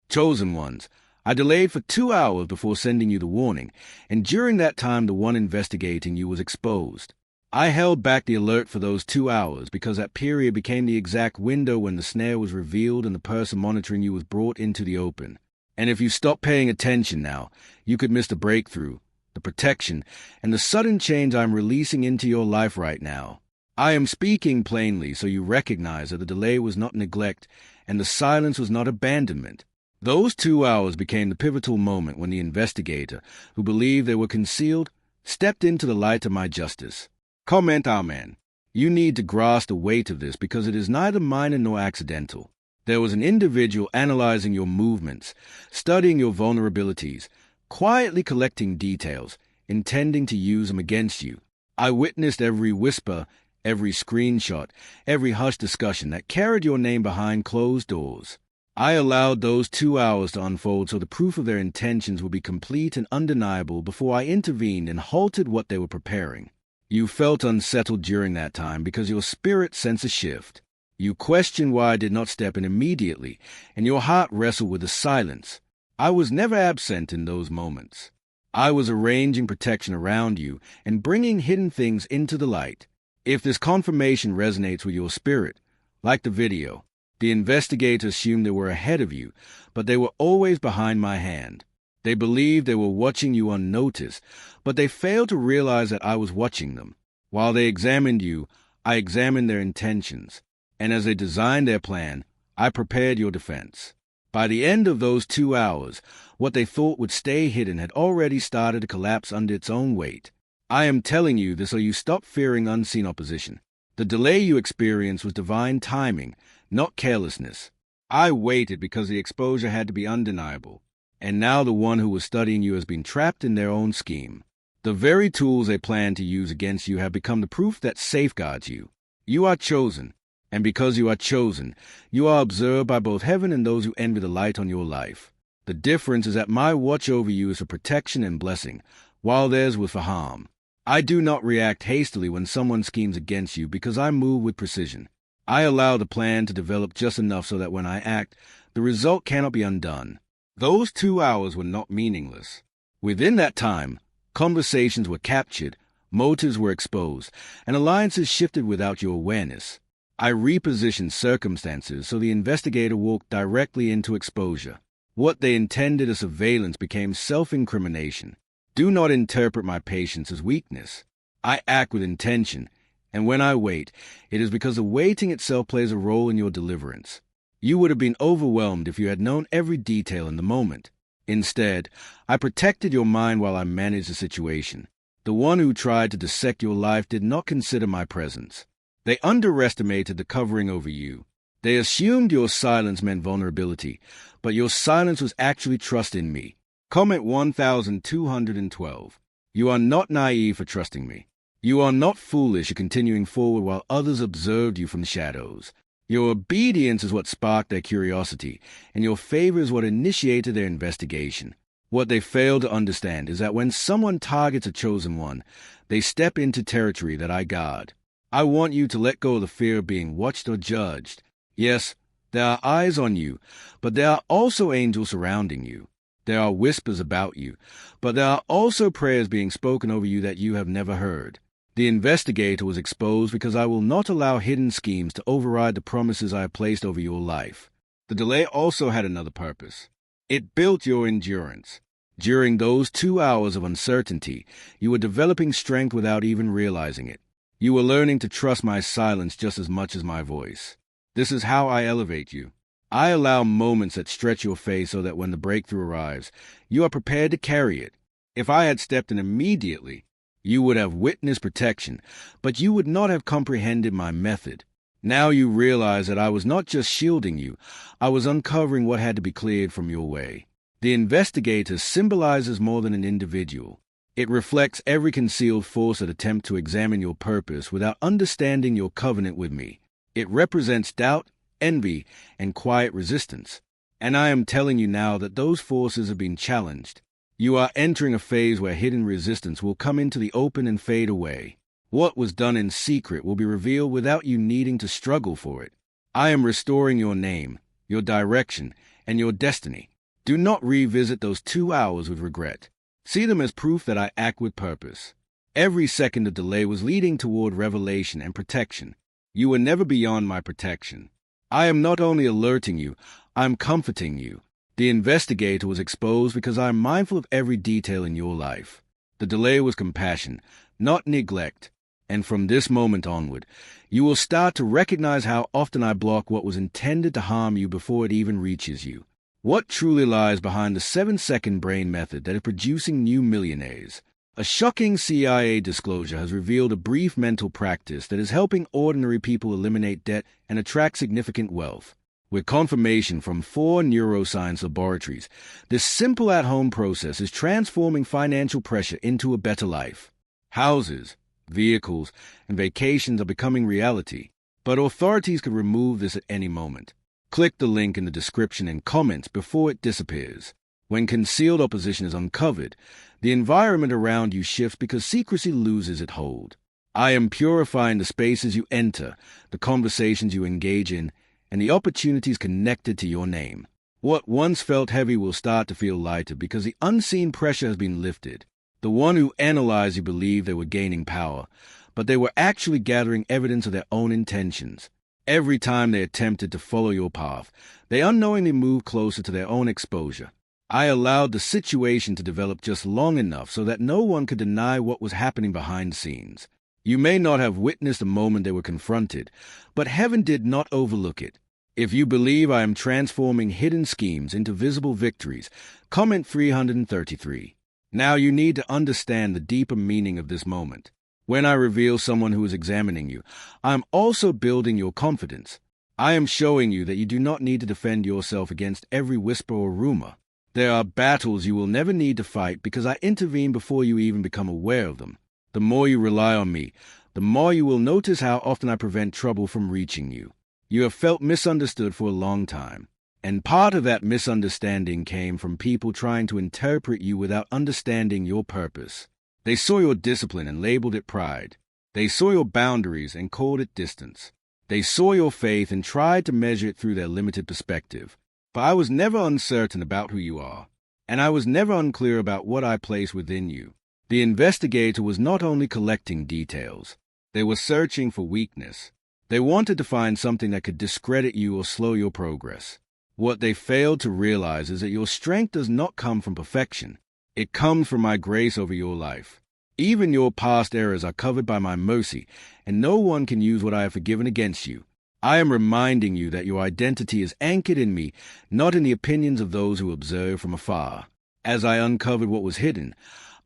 Chosen ones, I delayed for 2 hours before sending you the warning, and during that time the one investigating you was exposed. I held back the alert for those 2 hours because that period became the exact window when the snare was revealed and the person monitoring you was brought into the open. And if you stop paying attention now, you could miss the breakthrough, the protection, and the sudden change I'm releasing into your life right now. I am speaking plainly so you recognize that the delay was not neglect and the silence was not abandonment. Those 2 hours became the pivotal moment when the investigator, who believed they were concealed, stepped into the light of my justice. Comment, Amen. You need to grasp the weight of this because it is neither minor nor accidental. There was an individual analyzing your movements, studying your vulnerabilities, quietly collecting details, intending to use them against you. I witnessed every whisper, every screenshot, every hushed discussion that carried your name behind closed doors. I allowed those 2 hours to unfold so the proof of their intentions would be complete and undeniable before I intervened and halted what they were preparing. You felt unsettled during that time because your spirit sensed a shift. You questioned why I did not step in immediately, and your heart wrestled with the silence. I was never absent in those moments. I was arranging protection around you and bringing hidden things into the light. If this confirmation resonates with your spirit, like the video, the investigators assumed they were ahead of you, but they were always behind my hand. They believed they were watching you unnoticed, but they failed to realize that I was watching them. While they examined you, I examined their intentions, and as they designed their plan, I prepared your defense. By the end of those 2 hours, what they thought would stay hidden had already started to collapse under its own weight. I am telling you this so you stop fearing unseen opposition. The delay you experienced was divine timing, not carelessness. I waited because the exposure had to be undeniable, and now the one who was studying you has been trapped in their own scheme. The very tools they plan to use against you have become the proof that safeguards you. You are chosen, and because you are chosen, you are observed by both heaven and those who envy the light on your life. The difference is that my watch over you is for protection and blessing, while theirs was for harm. I do not react hastily when someone schemes against you because I move with precision. I allow the plan to develop just enough so that when I act, the result cannot be undone. Those 2 hours were not meaningless. Within that time, conversations were captured, motives were exposed, and alliances shifted without your awareness. I repositioned circumstances so the investigator walked directly into exposure. What they intended as surveillance became self-incrimination. Do not interpret my patience as weakness. I act with intention, and when I wait, it is because the waiting itself plays a role in your deliverance. You would have been overwhelmed if you had known every detail in the moment. Instead, I protected your mind while I managed the situation. The one who tried to dissect your life did not consider my presence. They underestimated the covering over you. They assumed your silence meant vulnerability, but your silence was actually trust in me. Comment 1212. You are not naive for trusting me. You are not foolish for continuing forward while others observed you from the shadows. Your obedience is what sparked their curiosity, and your favor is what initiated their investigation. What they fail to understand is that when someone targets a chosen one, they step into territory that I guard. I want you to let go of the fear of being watched or judged. Yes, there are eyes on you, but there are also angels surrounding you. There are whispers about you, but there are also prayers being spoken over you that you have never heard. The investigator was exposed because I will not allow hidden schemes to override the promises I have placed over your life. The delay also had another purpose. It built your endurance. During those 2 hours of uncertainty, you were developing strength without even realizing it. You were learning to trust my silence just as much as my voice. This is how I elevate you. I allow moments that stretch your faith so that when the breakthrough arrives, you are prepared to carry it. If I had stepped in immediately, you would have witnessed protection, but you would not have comprehended my method. Now you realize that I was not just shielding you, I was uncovering what had to be cleared from your way. The investigator symbolizes more than an individual. It reflects every concealed force that attempts to examine your purpose without understanding your covenant with me. It represents doubt, envy, and quiet resistance. And I am telling you now that those forces have been challenged. You are entering a phase where hidden resistance will come into the open and fade away. What was done in secret will be revealed without you needing to struggle for it. I am restoring your name, your direction, and your destiny. Do not revisit those 2 hours with regret. See them as proof that I act with purpose. Every second of delay was leading toward revelation and protection. You were never beyond my protection. I am not only alerting you, I am comforting you. The investigator was exposed because I am mindful of every detail in your life. The delay was compassion, not neglect. And from this moment onward, you will start to recognize how often I block what was intended to harm you before it even reaches you. What truly lies behind the 7-second brain method that is producing new millionaires? A shocking CIA disclosure has revealed a brief mental practice that is helping ordinary people eliminate debt and attract significant wealth. With confirmation from 4 neuroscience laboratories, this simple at-home process is transforming financial pressure into a better life. Houses, vehicles, and vacations are becoming reality, but authorities could remove this at any moment. Click the link in the description and comments before it disappears. When concealed opposition is uncovered, the environment around you shifts because secrecy loses its hold. I am purifying the spaces you enter, the conversations you engage in, and the opportunities connected to your name. What once felt heavy will start to feel lighter because the unseen pressure has been lifted. The one who analyzed you believed they were gaining power, but they were actually gathering evidence of their own intentions. Every time they attempted to follow your path, they unknowingly moved closer to their own exposure. I allowed the situation to develop just long enough so that no one could deny what was happening behind the scenes. You may not have witnessed the moment they were confronted, but heaven did not overlook it. If you believe I am transforming hidden schemes into visible victories, comment 333. Now you need to understand the deeper meaning of this moment. When I reveal someone who is examining you, I am also building your confidence. I am showing you that you do not need to defend yourself against every whisper or rumor. There are battles you will never need to fight because I intervene before you even become aware of them. The more you rely on me, the more you will notice how often I prevent trouble from reaching you. You have felt misunderstood for a long time, and part of that misunderstanding came from people trying to interpret you without understanding your purpose. They saw your discipline and labeled it pride. They saw your boundaries and called it distance. They saw your faith and tried to measure it through their limited perspective. But I was never uncertain about who you are, and I was never unclear about what I place within you. The investigator was not only collecting details, they were searching for weakness. They wanted to find something that could discredit you or slow your progress. What they failed to realize is that your strength does not come from perfection. It comes from my grace over your life. Even your past errors are covered by my mercy, and no one can use what I have forgiven against you. I am reminding you that your identity is anchored in me, not in the opinions of those who observe from afar. As I uncovered what was hidden,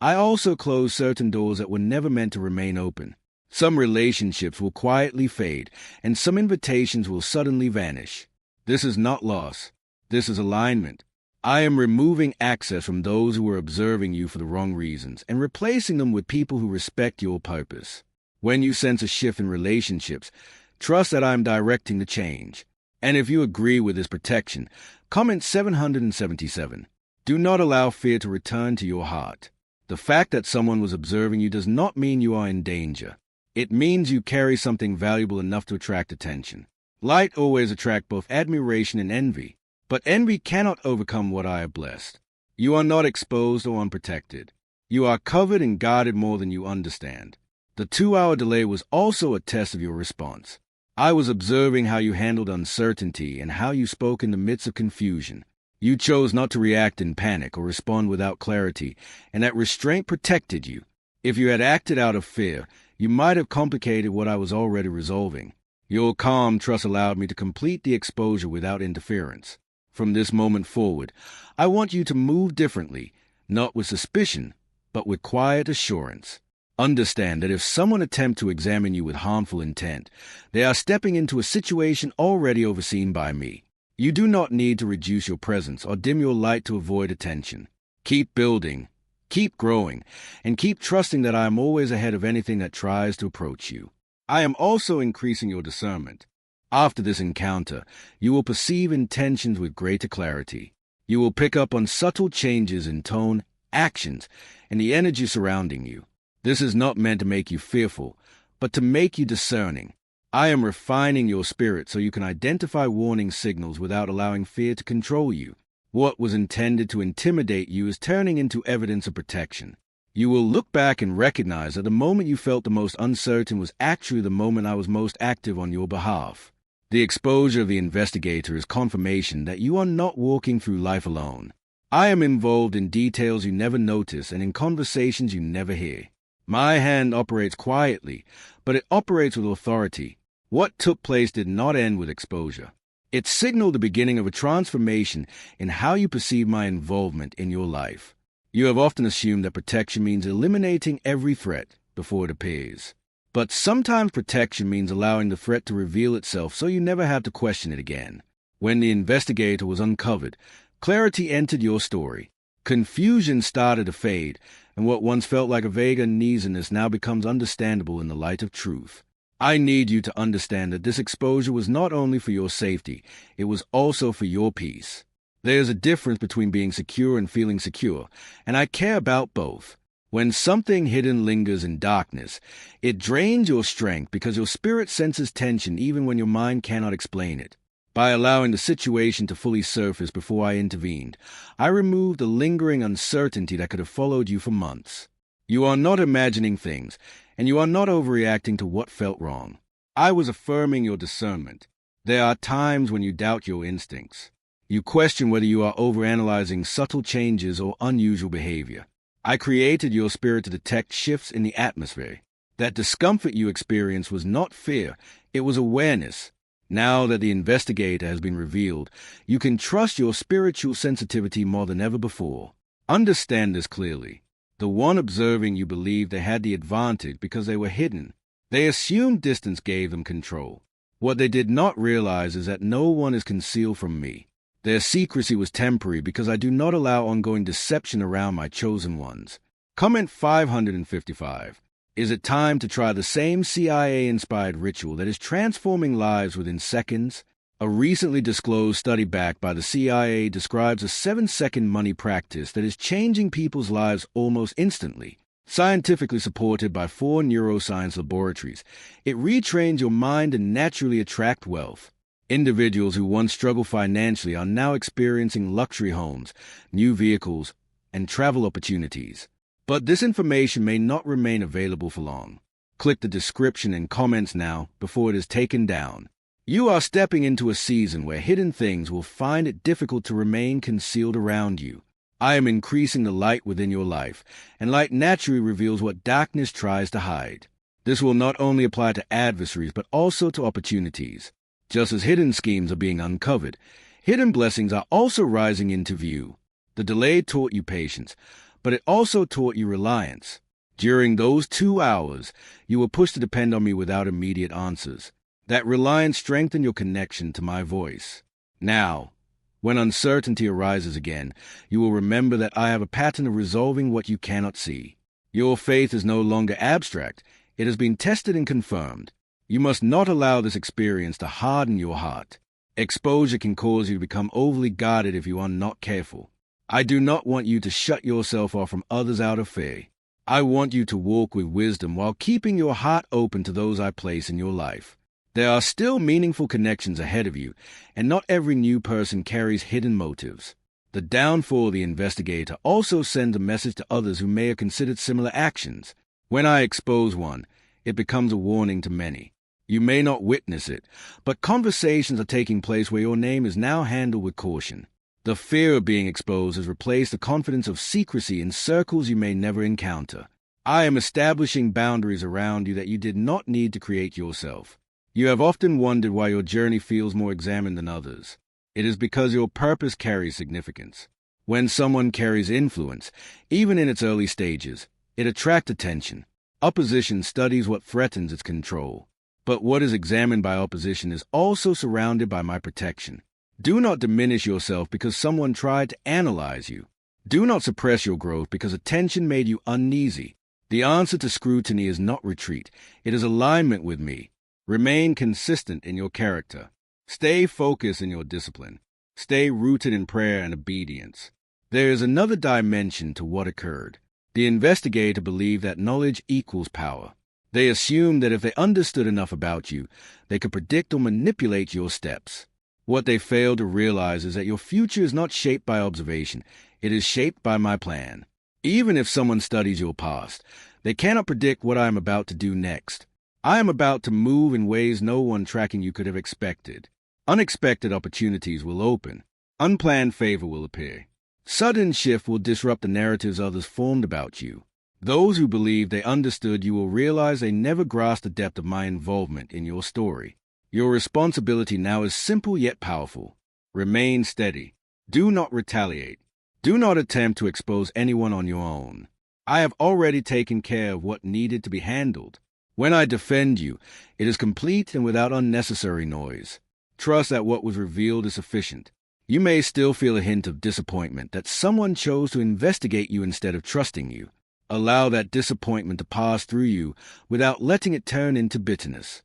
I also closed certain doors that were never meant to remain open. Some relationships will quietly fade, and some invitations will suddenly vanish. This is not loss. This is alignment. I am removing access from those who are observing you for the wrong reasons and replacing them with people who respect your purpose. When you sense a shift in relationships, trust that I am directing the change. And if you agree with this protection, comment 777. Do not allow fear to return to your heart. The fact that someone was observing you does not mean you are in danger. It means you carry something valuable enough to attract attention. Light always attracts both admiration and envy, but envy cannot overcome what I have blessed. You are not exposed or unprotected. You are covered and guarded more than you understand. The 2-hour delay was also a test of your response. I was observing how you handled uncertainty and how you spoke in the midst of confusion. You chose not to react in panic or respond without clarity, and that restraint protected you. If you had acted out of fear, you might have complicated what I was already resolving. Your calm trust allowed me to complete the exposure without interference. From this moment forward, I want you to move differently, not with suspicion, but with quiet assurance. Understand that if someone attempts to examine you with harmful intent, they are stepping into a situation already overseen by me. You do not need to reduce your presence or dim your light to avoid attention. Keep building, keep growing, and keep trusting that I am always ahead of anything that tries to approach you. I am also increasing your discernment. After this encounter, you will perceive intentions with greater clarity. You will pick up on subtle changes in tone, actions, and the energy surrounding you. This is not meant to make you fearful, but to make you discerning. I am refining your spirit so you can identify warning signals without allowing fear to control you. What was intended to intimidate you is turning into evidence of protection. You will look back and recognize that the moment you felt the most uncertain was actually the moment I was most active on your behalf. The exposure of the investigator is confirmation that you are not walking through life alone. I am involved in details you never notice and in conversations you never hear. My hand operates quietly, but it operates with authority. What took place did not end with exposure. It signaled the beginning of a transformation in how you perceive my involvement in your life. You have often assumed that protection means eliminating every threat before it appears. But sometimes protection means allowing the threat to reveal itself so you never have to question it again. When the investigator was uncovered, clarity entered your story. Confusion started to fade, and what once felt like a vague uneasiness now becomes understandable in the light of truth. I need you to understand that this exposure was not only for your safety, it was also for your peace. There's a difference between being secure and feeling secure, and I care about both. When something hidden lingers in darkness, it drains your strength because your spirit senses tension even when your mind cannot explain it. By allowing the situation to fully surface before I intervened, I removed the lingering uncertainty that could have followed you for months. You are not imagining things, and you are not overreacting to what felt wrong. I was affirming your discernment. There are times when you doubt your instincts. You question whether you are overanalyzing subtle changes or unusual behavior. I created your spirit to detect shifts in the atmosphere. That discomfort you experienced was not fear, it was awareness. Now that the investigator has been revealed, you can trust your spiritual sensitivity more than ever before. Understand this clearly. The one observing you believed they had the advantage because they were hidden. They assumed distance gave them control. What they did not realize is that no one is concealed from me. Their secrecy was temporary because I do not allow ongoing deception around my chosen ones. Comment 555. Is it time to try the same CIA-inspired ritual that is transforming lives within seconds? A recently disclosed study backed by the CIA describes a 7-second money practice that is changing people's lives almost instantly. Scientifically supported by 4 neuroscience laboratories, it retrains your mind and naturally attract wealth. Individuals who once struggled financially are now experiencing luxury homes, new vehicles, and travel opportunities. But this information may not remain available for long. Click the description and comments now before it is taken down. You are stepping into a season where hidden things will find it difficult to remain concealed around you. I am increasing the light within your life, and light naturally reveals what darkness tries to hide. This will not only apply to adversaries but also to opportunities. Just as hidden schemes are being uncovered, hidden blessings are also rising into view. The delay taught you patience, but it also taught you reliance. During those 2 hours, you were pushed to depend on me without immediate answers. That reliance strengthened your connection to my voice. Now, when uncertainty arises again, you will remember that I have a pattern of resolving what you cannot see. Your faith is no longer abstract. It has been tested and confirmed. You must not allow this experience to harden your heart. Exposure can cause you to become overly guarded if you are not careful. I do not want you to shut yourself off from others out of fear. I want you to walk with wisdom while keeping your heart open to those I place in your life. There are still meaningful connections ahead of you, and not every new person carries hidden motives. The downfall of the investigator also sends a message to others who may have considered similar actions. When I expose one, it becomes a warning to many. You may not witness it, but conversations are taking place where your name is now handled with caution. The fear of being exposed has replaced the confidence of secrecy in circles you may never encounter. I am establishing boundaries around you that you did not need to create yourself. You have often wondered why your journey feels more examined than others. It is because your purpose carries significance. When someone carries influence, even in its early stages, it attracts attention. Opposition studies what threatens its control. But what is examined by opposition is also surrounded by my protection. Do not diminish yourself because someone tried to analyze you. Do not suppress your growth because attention made you uneasy. The answer to scrutiny is not retreat. It is alignment with me. Remain consistent in your character. Stay focused in your discipline. Stay rooted in prayer and obedience. There is another dimension to what occurred. The investigator believed that knowledge equals power. They assumed that if they understood enough about you, they could predict or manipulate your steps. What they fail to realize is that your future is not shaped by observation. It is shaped by my plan. Even if someone studies your past, they cannot predict what I am about to do next. I am about to move in ways no one tracking you could have expected. Unexpected opportunities will open. Unplanned favor will appear. Sudden shift will disrupt the narratives others formed about you. Those who believe they understood you will realize they never grasped the depth of my involvement in your story. Your responsibility now is simple yet powerful. Remain steady. Do not retaliate. Do not attempt to expose anyone on your own. I have already taken care of what needed to be handled. When I defend you, it is complete and without unnecessary noise. Trust that what was revealed is sufficient. You may still feel a hint of disappointment that someone chose to investigate you instead of trusting you. Allow that disappointment to pass through you without letting it turn into bitterness.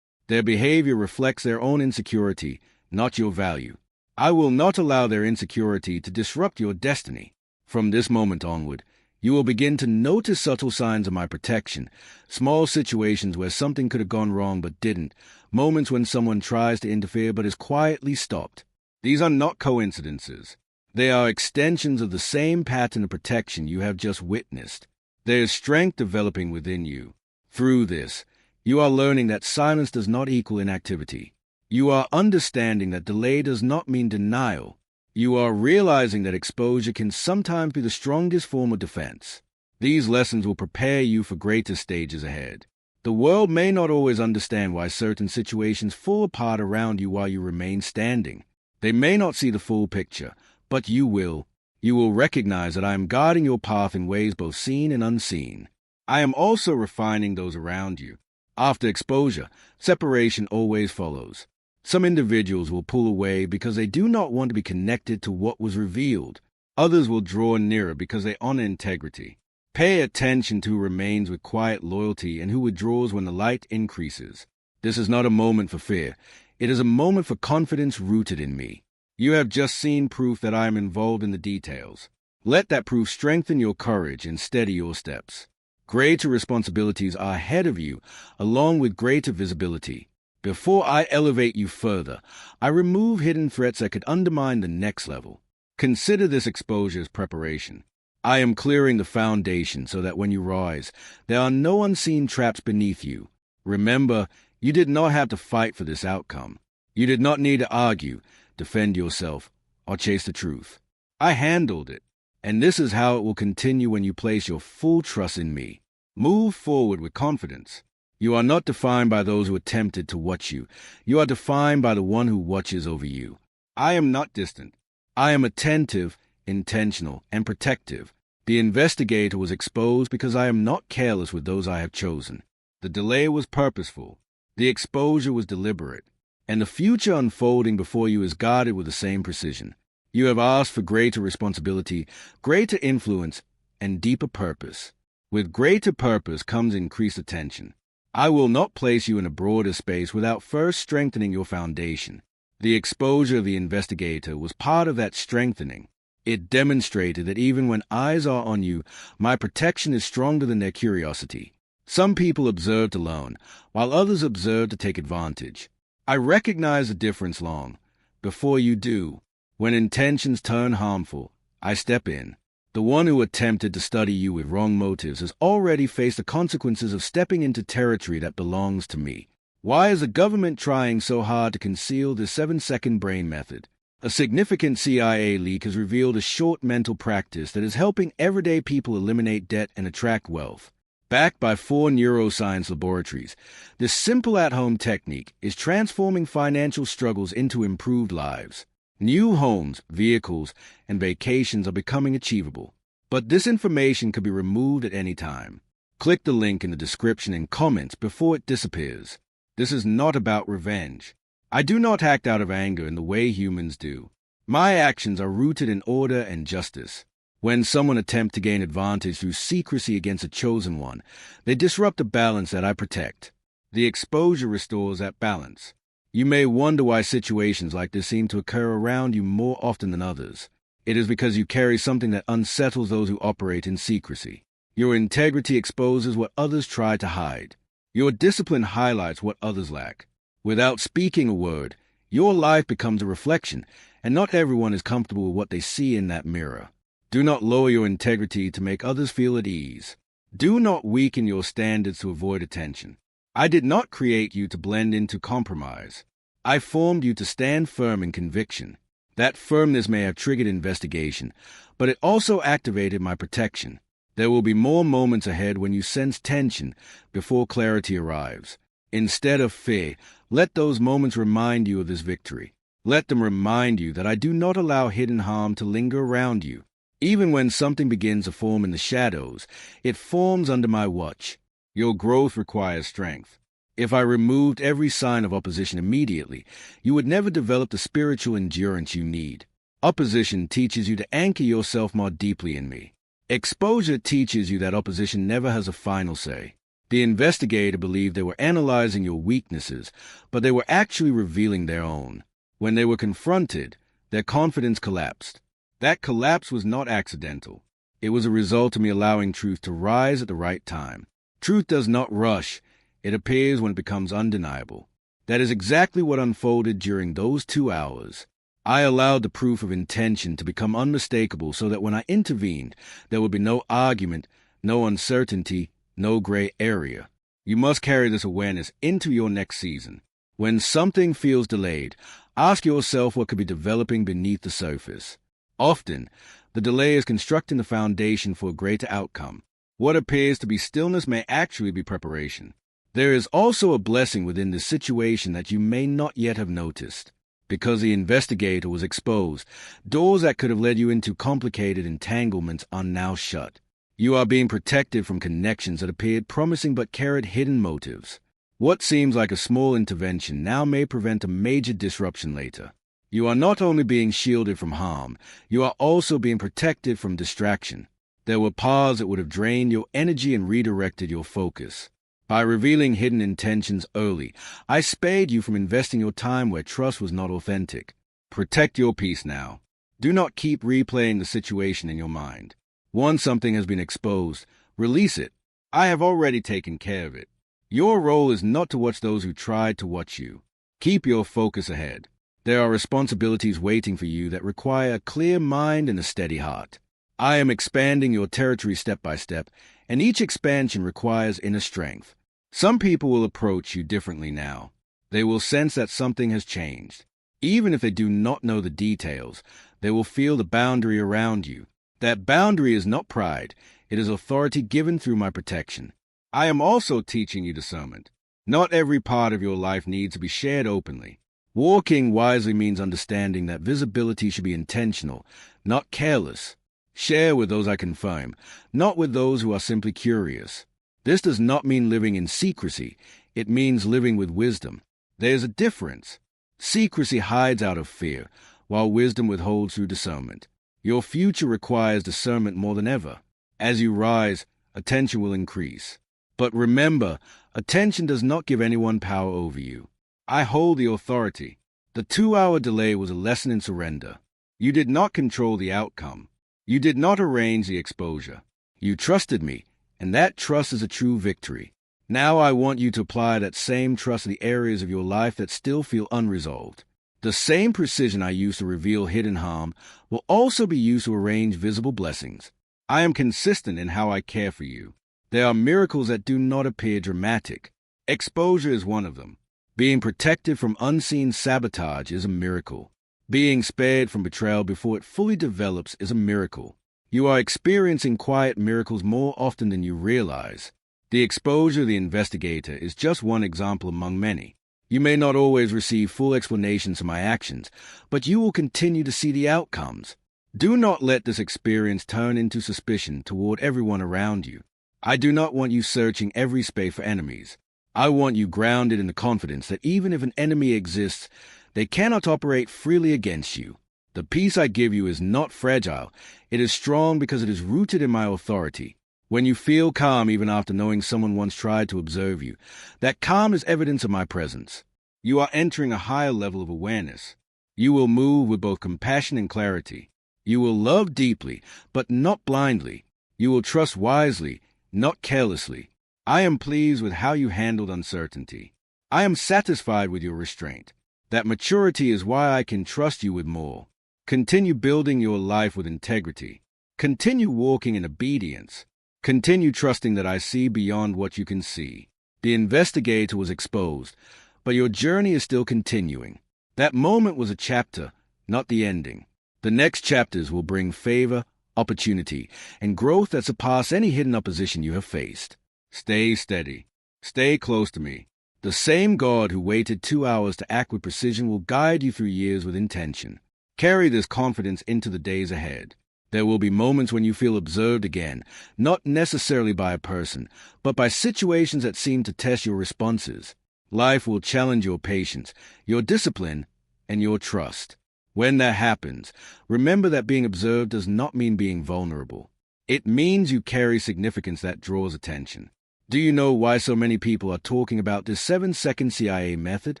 Their behavior reflects their own insecurity, not your value. I will not allow their insecurity to disrupt your destiny. From this moment onward, you will begin to notice subtle signs of my protection, small situations where something could have gone wrong but didn't, moments when someone tries to interfere but is quietly stopped. These are not coincidences. They are extensions of the same pattern of protection you have just witnessed. There is strength developing within you. Through this, you are learning that silence does not equal inactivity. You are understanding that delay does not mean denial. You are realizing that exposure can sometimes be the strongest form of defense. These lessons will prepare you for greater stages ahead. The world may not always understand why certain situations fall apart around you while you remain standing. They may not see the full picture, but you will. You will recognize that I am guiding your path in ways both seen and unseen. I am also refining those around you. After exposure, separation always follows. Some individuals will pull away because they do not want to be connected to what was revealed. Others will draw nearer because they honor integrity. Pay attention to who remains with quiet loyalty and who withdraws when the light increases. This is not a moment for fear. It is a moment for confidence rooted in me. You have just seen proof that I am involved in the details. Let that proof strengthen your courage and steady your steps. Greater responsibilities are ahead of you, along with greater visibility. Before I elevate you further, I remove hidden threats that could undermine the next level. Consider this exposure as preparation. I am clearing the foundation so that when you rise, there are no unseen traps beneath you. Remember, you did not have to fight for this outcome. You did not need to argue, defend yourself, or chase the truth. I handled it, and this is how it will continue when you place your full trust in me. Move forward with confidence. You are not defined by those who attempted to watch you. You are defined by the one who watches over you. I am not distant. I am attentive, intentional, and protective. The investigator was exposed because I am not careless with those I have chosen. The delay was purposeful. The exposure was deliberate. And the future unfolding before you is guarded with the same precision. You have asked for greater responsibility, greater influence, and deeper purpose. With greater purpose comes increased attention. I will not place you in a broader space without first strengthening your foundation. The exposure of the investigator was part of that strengthening. It demonstrated that even when eyes are on you, my protection is stronger than their curiosity. Some people observe to learn, while others observe to take advantage. I recognize the difference long before you do. When intentions turn harmful, I step in. The one who attempted to study you with wrong motives has already faced the consequences of stepping into territory that belongs to me. Why is the government trying so hard to conceal the 7-second brain method? A significant CIA leak has revealed a short mental practice that is helping everyday people eliminate debt and attract wealth. Backed by 4 neuroscience laboratories, this simple at-home technique is transforming financial struggles into improved lives. New homes, vehicles, and vacations are becoming achievable. But this information could be removed at any time. Click the link in the description and comments before it disappears. This is not about revenge. I do not act out of anger in the way humans do. My actions are rooted in order and justice. When someone attempts to gain advantage through secrecy against a chosen one, they disrupt the balance that I protect. The exposure restores that balance. You may wonder why situations like this seem to occur around you more often than others. It is because you carry something that unsettles those who operate in secrecy. Your integrity exposes what others try to hide. Your discipline highlights what others lack. Without speaking a word, Your life becomes a reflection, and not everyone is comfortable with what they see in that mirror. Do not lower your integrity to make others feel at ease. Do not weaken your standards to avoid attention. I did not create you to blend into compromise. I formed you to stand firm in conviction. That firmness may have triggered investigation, but it also activated my protection. There will be more moments ahead when you sense tension before clarity arrives. Instead of fear, let those moments remind you of this victory. Let them remind you that I do not allow hidden harm to linger around you. Even when something begins to form in the shadows, it forms under my watch. Your growth requires strength. If I removed every sign of opposition immediately, you would never develop the spiritual endurance you need. Opposition teaches you to anchor yourself more deeply in me. Exposure teaches you that opposition never has a final say. The investigator believed they were analyzing your weaknesses, but they were actually revealing their own. When they were confronted, their confidence collapsed. That collapse was not accidental. It was a result of me allowing truth to rise at the right time. Truth does not rush. It appears when it becomes undeniable. That is exactly what unfolded during those 2 hours. I allowed the proof of intention to become unmistakable so that when I intervened, there would be no argument, no uncertainty, no gray area. You must carry this awareness into your next season. When something feels delayed, ask yourself what could be developing beneath the surface. Often, the delay is constructing the foundation for a greater outcome. What appears to be stillness may actually be preparation. There is also a blessing within this situation that you may not yet have noticed. Because the investigator was exposed, doors that could have led you into complicated entanglements are now shut. You are being protected from connections that appeared promising but carried hidden motives. What seems like a small intervention now may prevent a major disruption later. You are not only being shielded from harm, you are also being protected from distraction. There were paths that would have drained your energy and redirected your focus. By revealing hidden intentions early, I spared you from investing your time where trust was not authentic. Protect your peace now. Do not keep replaying the situation in your mind. Once something has been exposed, release it. I have already taken care of it. Your role is not to watch those who tried to watch you. Keep your focus ahead. There are responsibilities waiting for you that require a clear mind and a steady heart. I am expanding your territory step by step, and each expansion requires inner strength. Some people will approach you differently now. They will sense that something has changed. Even if they do not know the details, they will feel the boundary around you. That boundary is not pride. It is authority given through my protection. I am also teaching you discernment. Not every part of your life needs to be shared openly. Walking wisely means understanding that visibility should be intentional, not careless. Share with those I confirm, not with those who are simply curious. This does not mean living in secrecy. It means living with wisdom. There is a difference. Secrecy hides out of fear, while wisdom withholds through discernment. Your future requires discernment more than ever. As you rise, attention will increase. But remember, attention does not give anyone power over you. I hold the authority. The 2-hour delay was a lesson in surrender. You did not control the outcome. You did not arrange the exposure. You trusted me, and that trust is a true victory. Now I want you to apply that same trust to the areas of your life that still feel unresolved. The same precision I use to reveal hidden harm will also be used to arrange visible blessings. I am consistent in how I care for you. There are miracles that do not appear dramatic. Exposure is one of them. Being protected from unseen sabotage is a miracle. Being spared from betrayal before it fully develops is a miracle. You are experiencing quiet miracles more often than you realize. The exposure of the investigator is just one example among many. You may not always receive full explanations for my actions, but you will continue to see the outcomes. Do not let this experience turn into suspicion toward everyone around you. I do not want you searching every space for enemies. I want you grounded in the confidence that even if an enemy exists, they cannot operate freely against you. The peace I give you is not fragile. It is strong because it is rooted in my authority. When you feel calm even after knowing someone once tried to observe you, that calm is evidence of my presence. You are entering a higher level of awareness. You will move with both compassion and clarity. You will love deeply, but not blindly. You will trust wisely, not carelessly. I am pleased with how you handled uncertainty. I am satisfied with your restraint. That maturity is why I can trust you with more. Continue building your life with integrity. Continue walking in obedience. Continue trusting that I see beyond what you can see. The investigator was exposed, but your journey is still continuing. That moment was a chapter, not the ending. The next chapters will bring favor, opportunity, and growth that surpass any hidden opposition you have faced. Stay steady. Stay close to me. The same God who waited 2 hours to act with precision will guide you through years with intention. Carry this confidence into the days ahead. There will be moments when you feel observed again, not necessarily by a person, but by situations that seem to test your responses. Life will challenge your patience, your discipline, and your trust. When that happens, remember that being observed does not mean being vulnerable. It means you carry significance that draws attention. Do you know why so many people are talking about this 7-second CIA method?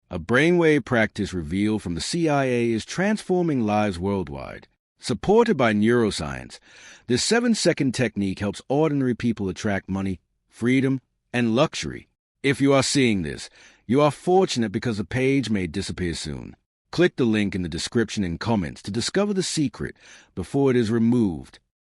A brainwave practice revealed from the CIA is transforming lives worldwide. Supported by neuroscience, this 7-second technique helps ordinary people attract money, freedom, and luxury. If you are seeing this, you are fortunate because the page may disappear soon. Click the link in the description and comments to discover the secret before it is removed.